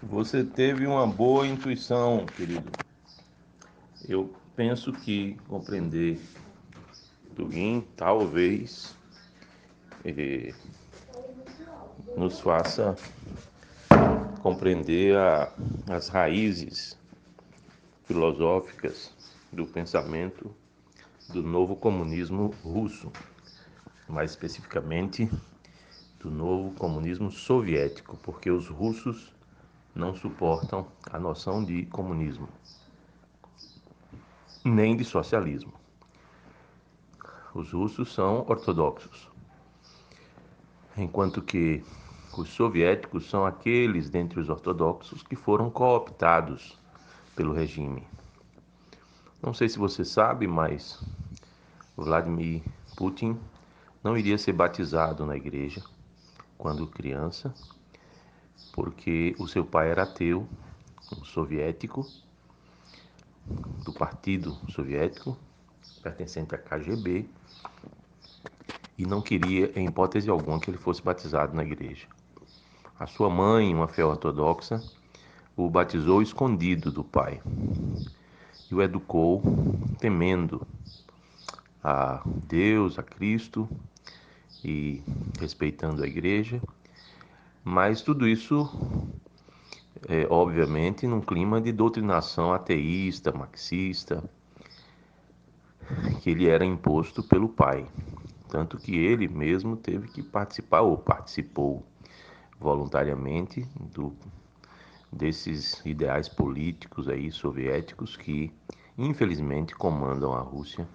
Você teve uma boa intuição, querido. Eu penso que compreender Tugin talvez nos faça compreender as raízes filosóficas do pensamento do novo comunismo russo, mais especificamente do novo comunismo soviético, porque os russos não suportam a noção de comunismo, nem de socialismo. Os russos são ortodoxos, enquanto que os soviéticos são aqueles dentre os ortodoxos que foram cooptados pelo regime. Não sei se você sabe, mas Vladimir Putin não iria ser batizado na igreja quando criança, porque o seu pai era ateu, um soviético, do Partido Soviético, pertencente à KGB, e não queria, em hipótese alguma, que ele fosse batizado na igreja. A sua mãe, uma fé ortodoxa, o batizou escondido do pai e o educou temendo a Deus, a Cristo e respeitando a igreja, mas tudo isso, obviamente, num clima de doutrinação ateísta, marxista, que ele era imposto pelo pai. Tanto que ele mesmo teve que participar, ou participou voluntariamente, desses ideais políticos aí soviéticos que, infelizmente, comandam a Rússia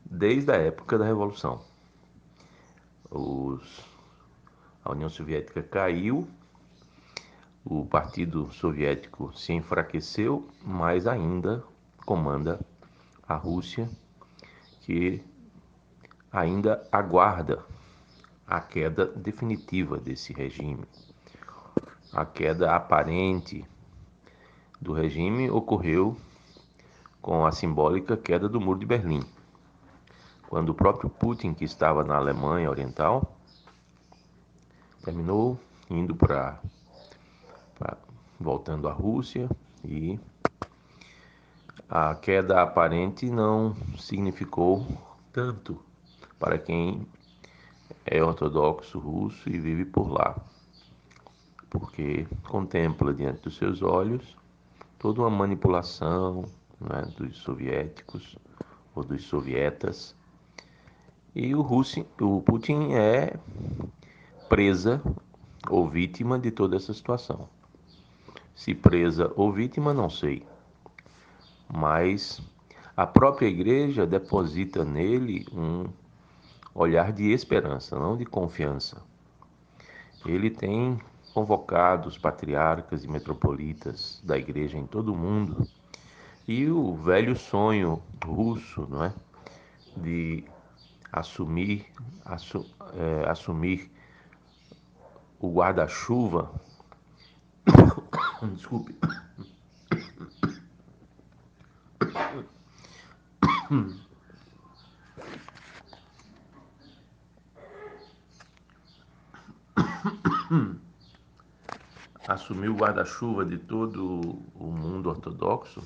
desde a época da Revolução. Os, a União Soviética caiu, o Partido Soviético se enfraqueceu, mas ainda comanda a Rússia, que ainda aguarda a queda definitiva desse regime. A queda aparente do regime ocorreu com a simbólica queda do Muro de Berlim, quando o próprio Putin, que estava na Alemanha Oriental, terminou indo voltando à Rússia, e a queda aparente não significou tanto para quem é ortodoxo russo e vive por lá, porque contempla diante dos seus olhos toda uma manipulação, né, dos soviéticos ou dos sovietas, e o Putin é presa ou vítima de toda essa situação. Se presa ou vítima, não sei, mas a própria igreja deposita nele um olhar de esperança, não de confiança. Ele tem convocado os patriarcas e metropolitas da igreja em todo o mundo, e o velho sonho russo, não é, de assumir, assumir o guarda-chuva, desculpe, assumir o guarda-chuva de todo o mundo ortodoxo,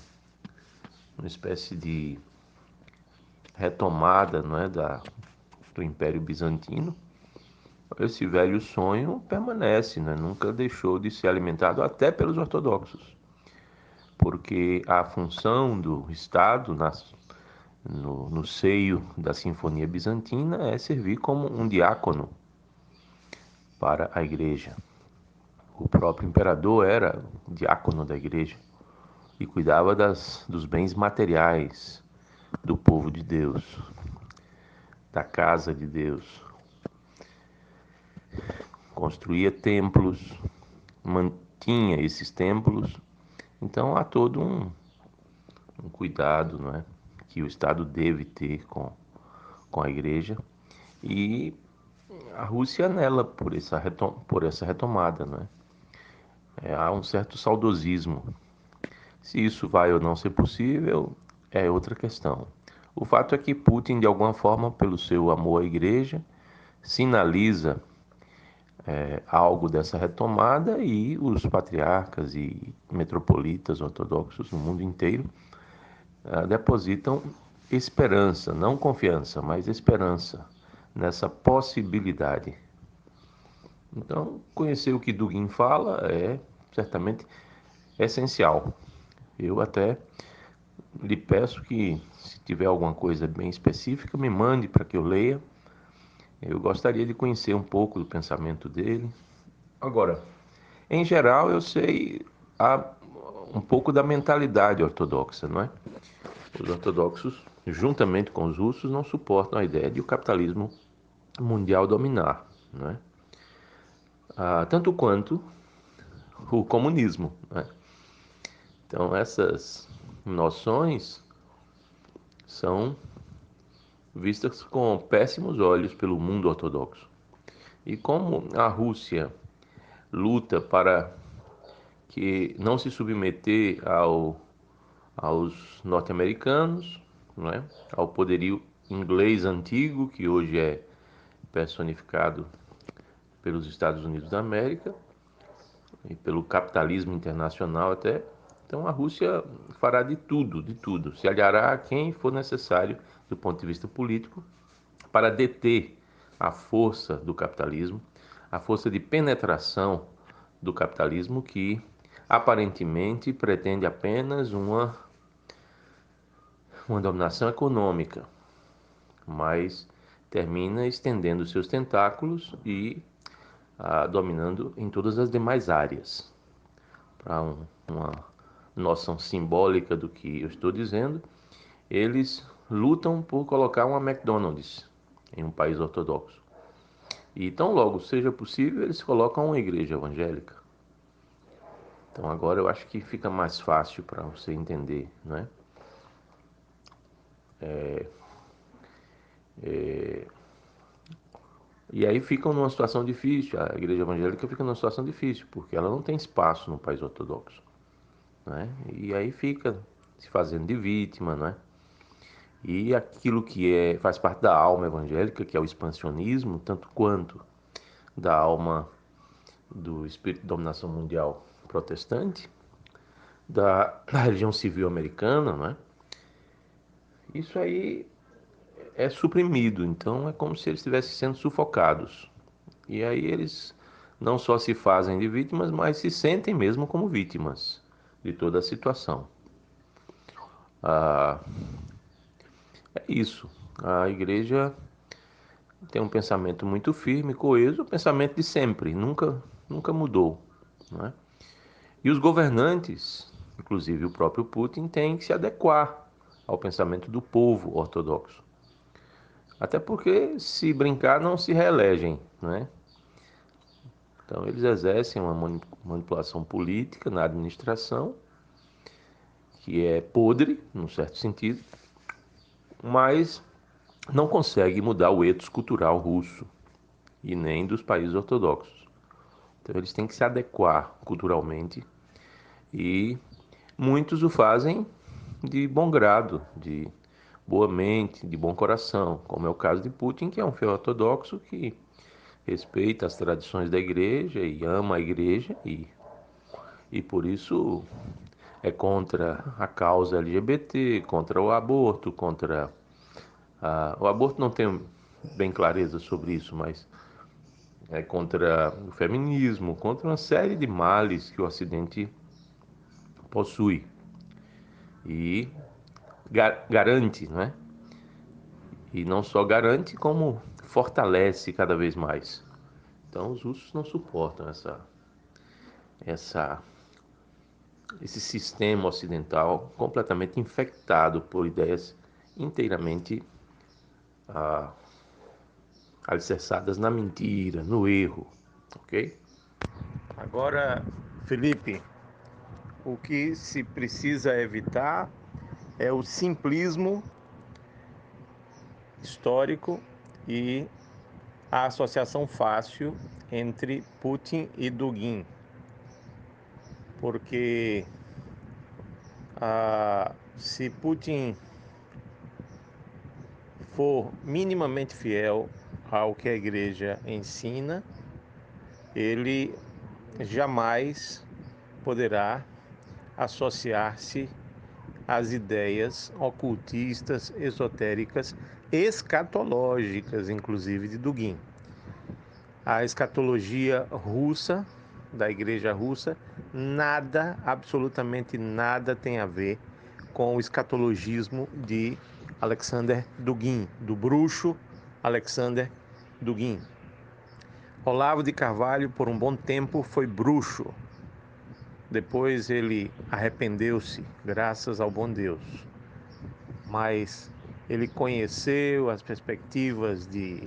uma espécie de retomada, não é, do Império Bizantino. Esse velho sonho permanece, né? Nunca deixou de ser alimentado até pelos ortodoxos, porque a função do Estado no seio da Sinfonia Bizantina é servir como um diácono para a igreja. O próprio imperador era diácono da igreja e cuidava dos bens materiais do povo de Deus, da casa de Deus. Construía templos, mantinha esses templos. Então há todo um cuidado, não é, que o Estado deve ter com a igreja, e a Rússia anela por essa retomada, não é? Há um certo saudosismo. Se isso vai ou não ser possível é outra questão. O fato é que Putin, de alguma forma, pelo seu amor à igreja, sinaliza algo dessa retomada, e os patriarcas e metropolitas ortodoxos no mundo inteiro depositam esperança, não confiança, mas esperança nessa possibilidade. Então, conhecer o que Dugin fala é certamente essencial. Eu até lhe peço que, se tiver alguma coisa bem específica, me mande para que eu leia. Eu gostaria de conhecer um pouco do pensamento dele. Agora, em geral, eu sei um pouco da mentalidade ortodoxa, não é? Os ortodoxos, juntamente com os russos, não suportam a ideia de o capitalismo mundial dominar, não é? Tanto quanto o comunismo, não é? Então, essas noções são vistas com péssimos olhos pelo mundo ortodoxo. E como a Rússia luta para que não se submeter aos norte-americanos, não é? Ao poderio inglês antigo, que hoje é personificado pelos Estados Unidos da América e pelo capitalismo internacional até. Então a Rússia fará de tudo, se aliará a quem for necessário do ponto de vista político para deter a força do capitalismo, a força de penetração do capitalismo que aparentemente pretende apenas uma dominação econômica, mas termina estendendo seus tentáculos e dominando em todas as demais áreas. Para uma noção simbólica do que eu estou dizendo, eles lutam por colocar uma McDonald's em um país ortodoxo. E tão logo seja possível, eles colocam uma igreja evangélica. Então agora eu acho que fica mais fácil para você entender, não é? E aí ficam numa situação difícil, a igreja evangélica fica numa situação difícil, porque ela não tem espaço no país ortodoxo, né? E aí fica se fazendo de vítima, não é? E aquilo que faz parte da alma evangélica, que é o expansionismo, tanto quanto da alma do espírito de dominação mundial protestante, da religião civil americana, não é? Isso aí é suprimido, então é como se eles estivessem sendo sufocados. E aí eles não só se fazem de vítimas, mas se sentem mesmo como vítimas de toda a situação. Ah, é isso. A igreja tem um pensamento muito firme, coeso, o pensamento de sempre, nunca mudou, não é? E os governantes, inclusive o próprio Putin, têm que se adequar ao pensamento do povo ortodoxo. Até porque, se brincar, não se reelegem, não é? Então, eles exercem uma manipulação política na administração, que é podre, num certo sentido, mas não consegue mudar o ethos cultural russo e nem dos países ortodoxos. Então, eles têm que se adequar culturalmente e muitos o fazem de bom grado, de boa mente, de bom coração, como é o caso de Putin, que é um fiel ortodoxo que respeita as tradições da igreja e ama a igreja e por isso é contra a causa LGBT, contra o aborto, contra o aborto não tenho bem clareza sobre isso, mas é contra o feminismo, contra uma série de males que o Ocidente possui e garante, não é? E não só garante, como fortalece cada vez mais. Então os russos não suportam essa, esse sistema ocidental completamente infectado por ideias inteiramente alicerçadas na mentira, no erro, ok? Agora, Felipe, o que se precisa evitar é o simplismo histórico e a associação fácil entre Putin e Dugin, porque se Putin for minimamente fiel ao que a igreja ensina, ele jamais poderá associar-se às ideias ocultistas, esotéricas, escatológicas, inclusive de Dugin. A escatologia russa, da igreja russa, nada, absolutamente nada tem a ver com o escatologismo de Alexander Dugin, do bruxo Alexander Dugin. Olavo de Carvalho, por um bom tempo, foi bruxo. Depois ele arrependeu-se, graças ao bom Deus. Mas ele conheceu as perspectivas de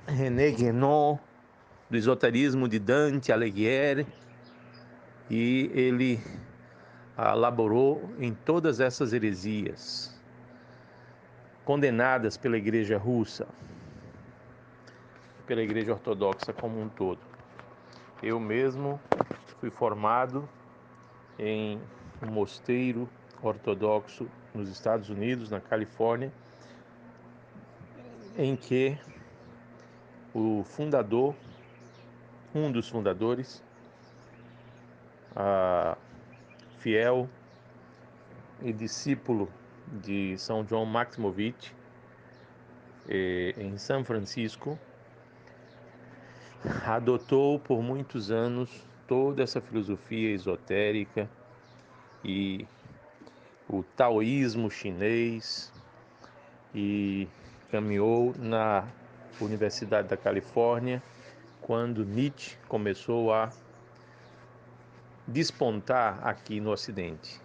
René Guénon, do esoterismo de Dante Alighieri, e ele elaborou em todas essas heresias condenadas pela igreja russa, pela igreja ortodoxa como um todo. Eu mesmo fui formado em um mosteiro ortodoxo nos Estados Unidos, na Califórnia, em que o fundador, um dos fundadores, fiel e discípulo de São John Maximowitz, em São Francisco, adotou por muitos anos toda essa filosofia esotérica e o taoísmo chinês, e caminhou na Universidade da Califórnia quando Nietzsche começou a despontar aqui no Ocidente.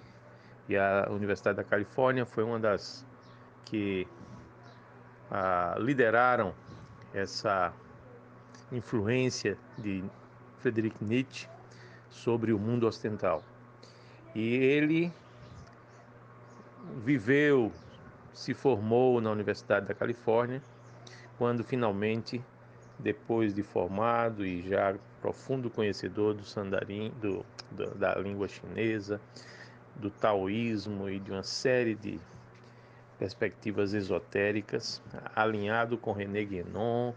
E a Universidade da Califórnia foi uma das que lideraram essa influência de Friedrich Nietzsche sobre o mundo ocidental. E ele viveu, se formou na Universidade da Califórnia, quando finalmente, depois de formado e já profundo conhecedor do sandarim, da língua chinesa, do taoísmo e de uma série de perspectivas esotéricas, alinhado com René Guénon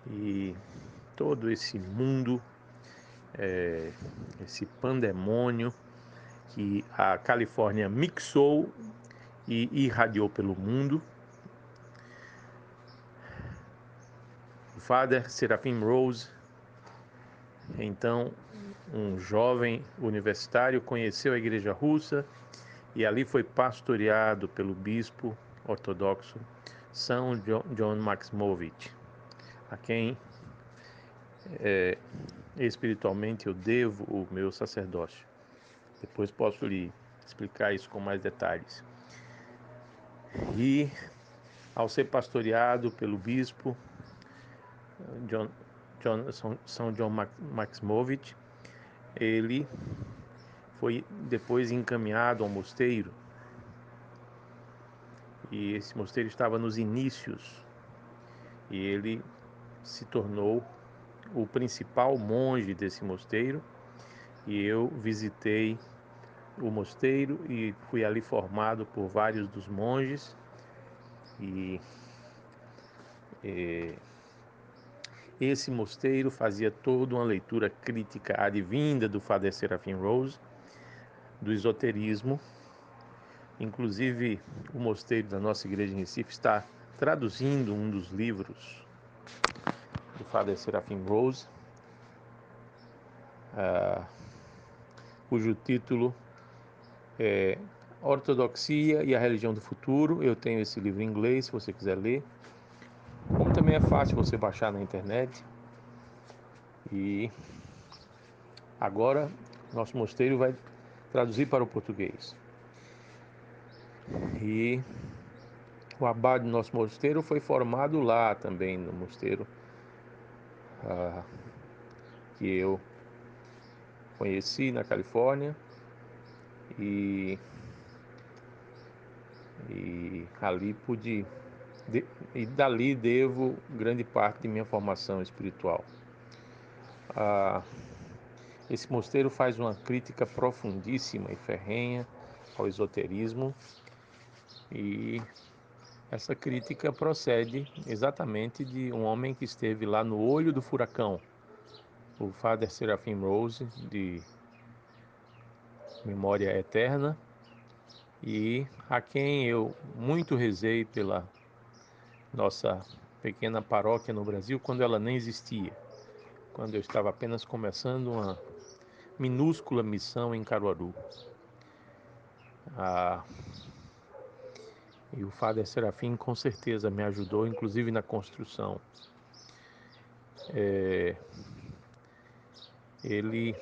e todo esse mundo, esse pandemônio que a Califórnia mixou e irradiou pelo mundo. O Father Seraphim Rose, então um jovem universitário, conheceu a igreja russa e ali foi pastoreado pelo bispo ortodoxo São John Maximowitz, a quem espiritualmente eu devo o meu sacerdócio. Depois posso lhe explicar isso com mais detalhes. E ao ser pastoreado pelo bispo São John Maximowitz, ele foi depois encaminhado ao mosteiro, e esse mosteiro estava nos inícios, e ele se tornou o principal monge desse mosteiro, e eu visitei o mosteiro e fui ali formado por vários dos monges, e esse mosteiro fazia toda uma leitura crítica advinda do Father Seraphim Rose, do esoterismo. Inclusive, o mosteiro da nossa igreja em Recife está traduzindo um dos livros do Father Seraphim Rose, cujo título é Ortodoxia e a Religião do Futuro. Eu tenho esse livro em inglês, se você quiser ler. Como também é fácil você baixar na internet. E agora, nosso mosteiro vai traduzir para o português. E o abade do nosso mosteiro foi formado lá também, no mosteiro que eu conheci na Califórnia, e ali pude, e dali devo grande parte de minha formação espiritual. Esse mosteiro faz uma crítica profundíssima e ferrenha ao esoterismo, e Essa crítica procede exatamente de um homem que esteve lá no olho do furacão, o Father Seraphim Rose, de memória eterna, e a quem eu muito rezei pela nossa pequena paróquia no Brasil quando ela nem existia, quando eu estava apenas começando uma minúscula missão em Caruaru. E o Father Serafim com certeza me ajudou, inclusive na construção. Ele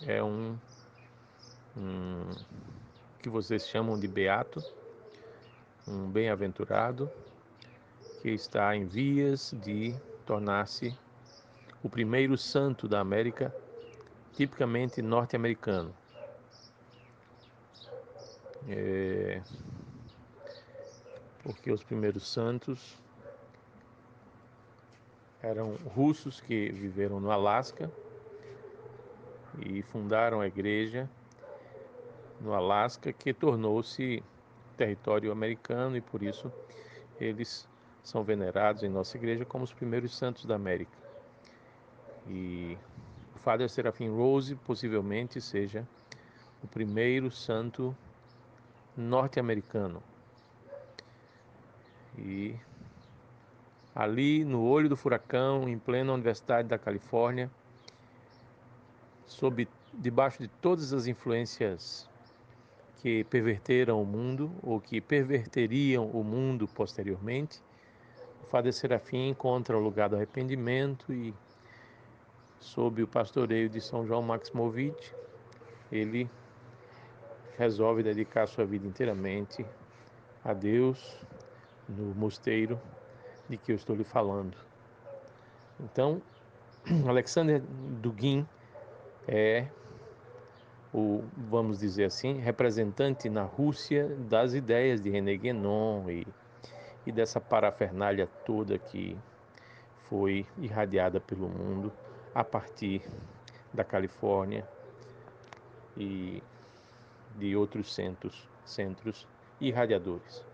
é um que vocês chamam de beato, um bem-aventurado, que está em vias de tornar-se o primeiro santo da América, tipicamente norte-americano. Porque os primeiros santos eram russos que viveram no Alasca e fundaram a igreja no Alasca, que tornou-se território americano, e por isso eles são venerados em nossa igreja como os primeiros santos da América. E o Father Seraphim Rose possivelmente seja o primeiro santo norte-americano. E ali no olho do furacão, em plena Universidade da Califórnia, debaixo de todas as influências que perverteram o mundo ou que perverteriam o mundo posteriormente, o Father Serafim encontra o lugar do arrependimento e, sob o pastoreio de São João Maximovich, ele resolve dedicar sua vida inteiramente a Deus no mosteiro de que eu estou lhe falando. Então, Alexander Dugin é vamos dizer assim, representante na Rússia das ideias de René Guénon e dessa parafernália toda que foi irradiada pelo mundo a partir da Califórnia e de outros centros irradiadores.